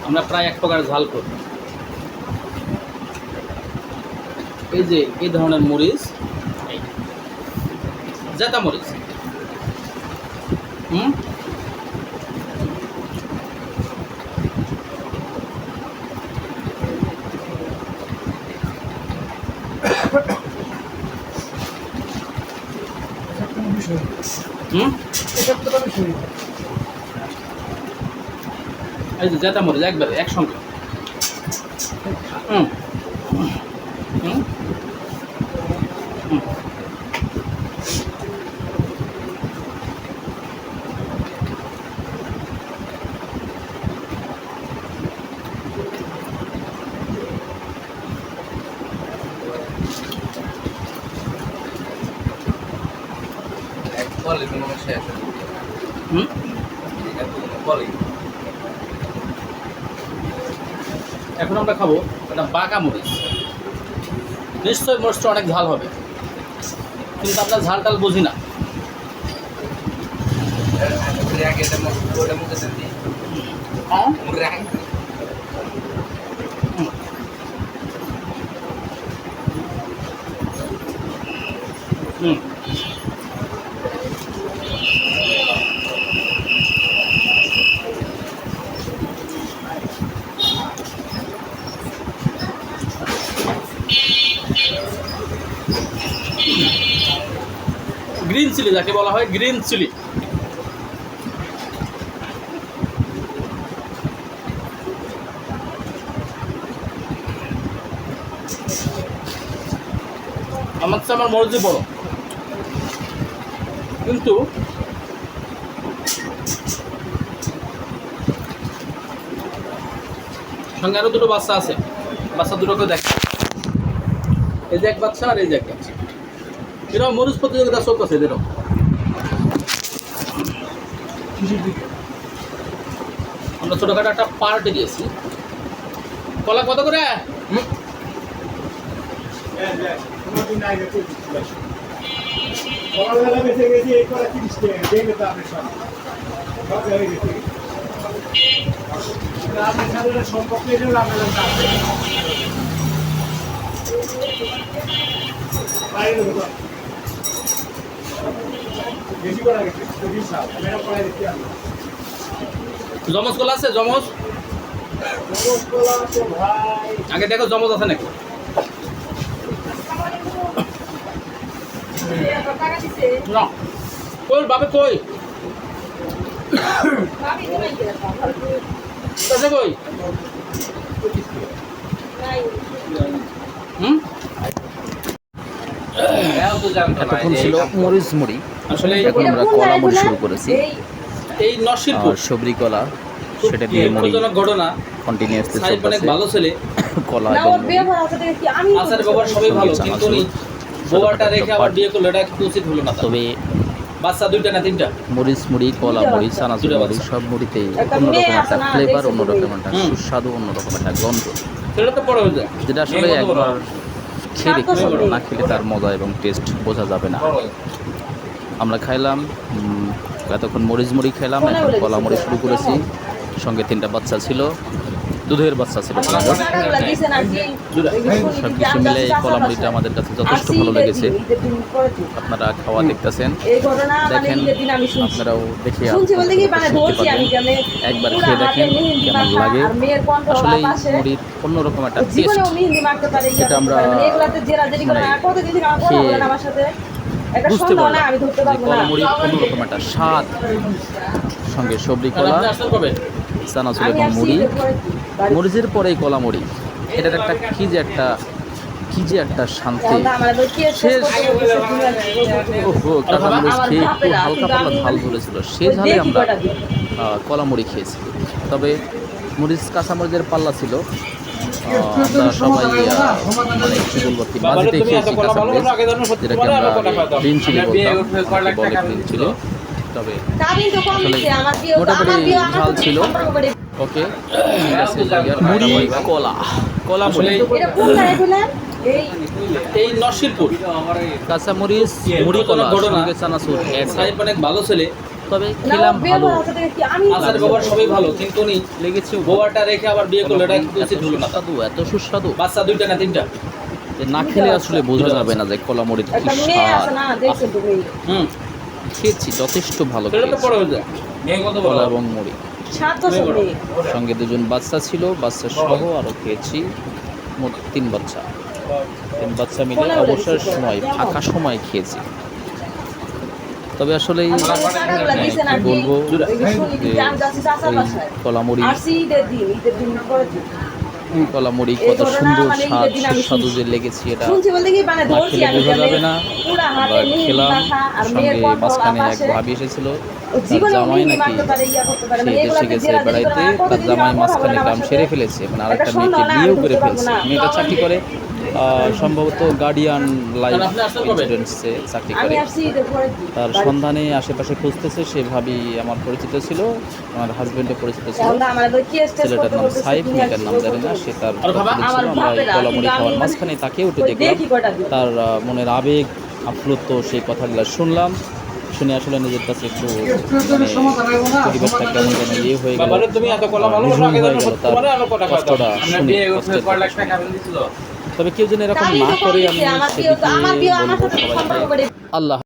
আমরা প্রায় এক প্রকার ঝাল করি। এই যে এই ধরনের মরিচ, জেতা মরিচ, এই যে জেতা মরিচ একবারে একসঙ্গে। এখন আমরা খাবো একটা বাঁকা মরিচ। নিশ্চয়ই মরিচটা অনেক ঝাল হবে, কিন্তু আমরা ঝাল টাল বুঝি না। গ্রিন চিলি যাকে বলা হয়, গ্রিন চিলি। আমার মরিচই বড়, কিন্তু সঙ্গে আরো দুটো বাচ্চা আছে, বাচ্চা দুটোকে দেখ। এই যে এক বাচ্চা আর এই যে এক বাচ্চা, এরকম মরিচ প্রতিযোগিতা চলতেছে। এরকম আমরা ছোটখাটো একটা পার্টি দিয়েছি। কলা কত করে? জমজ কলা আছে? জমজ আগে দেখো, জমজ আছে নাকি। কই বাবে কই কই? এতক্ষণ ছিল মরিচ মুড়ি, আসলে এখন আমরা কলা মুড়ি শুরু করেছি। এই নরসিংপুর সবরি কলা, সেটা দিয়ে মুড়ি ঘটনা কন্টিনিউয়াসলি অনেক ভালো ছেলে। কলা এবং আচার ব্যবহার সবই ভালো, কিন্তু বউটা রেখে আবার বিয়ে করলো, এটা উচিত হলো না। তবে বাচ্চা দুইটা না তিনটা? মরিচ মুড়ি, কলা মুড়ি, চানাচুর মুড়ি সব মুড়িতেই অন্যরকম একটা ফ্লেভার, অন্যরকম একটা সুস্বাদু, অন্যরকম একটা গন্ধ, সেটা তো পরে হয়ে যায়। যেটা আসলে একবার খেয়ে দেখতে হবে, না খেলে তার মজা এবং টেস্ট বোঝা যাবে না। আমরা খাইলাম, এতক্ষণ মরিচ মুড়ি খেলাম, এখন কলা মুড়ি শুরু করেছি। সঙ্গে 3টা বাচ্চা ছিল, দুধের বাচ্চা ছিল। সব কিছু মিলে এই কলা মুড়িটা আমাদের কাছে যথেষ্ট ভালো লেগেছে। আপনারা খাওয়া দেখতেছেন, দেখেন, আপনারাও দেখে একবার খেয়ে দেখেন কেমন লাগে। আসলে মুড়ির অন্যরকম একটা টেস্ট, যেটা আমরা খেয়ে বুঝতে পারলাম যে কলা মুড়ির অন্যরকম একটা স্বাদ। সঙ্গে সবরি কলা, চানাচুর এবং মুড়ি, মরিচের পরেই কলা মুড়ি, এটার একটা কি যে একটা শান্তি। শেষ কাঁচামরিচ খেয়ে একটু হালকা পাতলা ঝাল ধরেছিল, সে ঝালে আমরা কলা মুড়ি খেয়েছি। তবে মরিচ কাঁচামরিচের পাল্লা ছিল। আমরা সবাই মানে কি বলবো, মাঝেতে খেয়েছি কাঁচামরিচ, যেটাকে আমরা গ্রিন চিলি বলতাম, বলে গ্রিন চিলি। তবে মোটামুটি ঝাল ছিল। ওকে, মুড়ি, কলা মুড়ি, এই নরসিংপুর কাঁচামরিচ, মুড়ি, কলা, চানাচুর অনেক ভালো ছেলে। তবে খেলাম ভালো আচার গোবর সবই ভালো, কিন্তু উনি লেগেছে। গোবরটা রেখে আবার বিয়ে করলো, এটা কিন্তু উচিত হলো না। সুস্বাদু, এত সুস্বাদু বাচ্চা 2টা না 3টা। যে না খেলে আসলে বোঝা যাবে না যে কলামরিচ কি স্বাদ। হুম, খেয়েছি, যথেষ্ট ভালো সেটা তো খেয়েছি। পরে হয়ে যায়। মেয়ে কত বড়? কলা এবং মুড়ি, সঙ্গে 2জন বাচ্চা ছিল, বাচ্চা সহ আরও খেয়েছি, মোট 3 বাচ্চা। 3 বাচ্চা মিলে অবসর সময়, ফাঁকা সময় খেয়েছি। তবে আসলে কি বলবো যে কলামুড়ি কলামুড়ি কত সুন্দর স্বাদ সুস্বাদু যে লেগেছে, এটা না খেলে বোঝা যাবে না। আমরা খেলাম, সঙ্গে মাঝখানে এক ভাবি এসেছিল, তার জামাই নাকি সে দেশে গেছে বেড়াইতে, তার জামাই মাঝখানে কাম সেরে ফেলেছে, মানে আরেকটা মেয়েকে বিয়েও করে ফেলছে। মেয়েটা চাকরি করে সম্ভবত গার্ডিয়ান লাইফ ইন্স্যুরেন্সে চাকরি করে। তার সন্ধানে আশেপাশে খুঁজতেছে, সে ভাবি আমার পরিচিত ছিল, আমার হাজবেন্ডও পরিচিত ছিল। ছেলেটার নাম সাইফ, মেয়েটার নাম জানি না। সে তার ছিল, আমরা এই কলামুড়ি খাওয়ার মাঝখানে তাকে উঠে দেখলাম। তার মনের আবেগ আপ্লুত সেই কথাগুলো শুনলাম, শুনে আসলে নিজের কাছে একটু পরিবেশটা কেমন যেন ইয়ে হয়ে গেল, বাবারে তুমি এত কলা ভালো নিঝুম আগে হয়ে জানো, গেল তার তোমারে আলো কটা কথা। কষ্টটা আমরা শুনে, বিয়ে কষ্টের 4 লাখ কথা টাকা শুনে। দিছিল। তবে কেউ যেন এরকম না করে, আমি সেদিকে বলবো সবাইকে আল্লাহ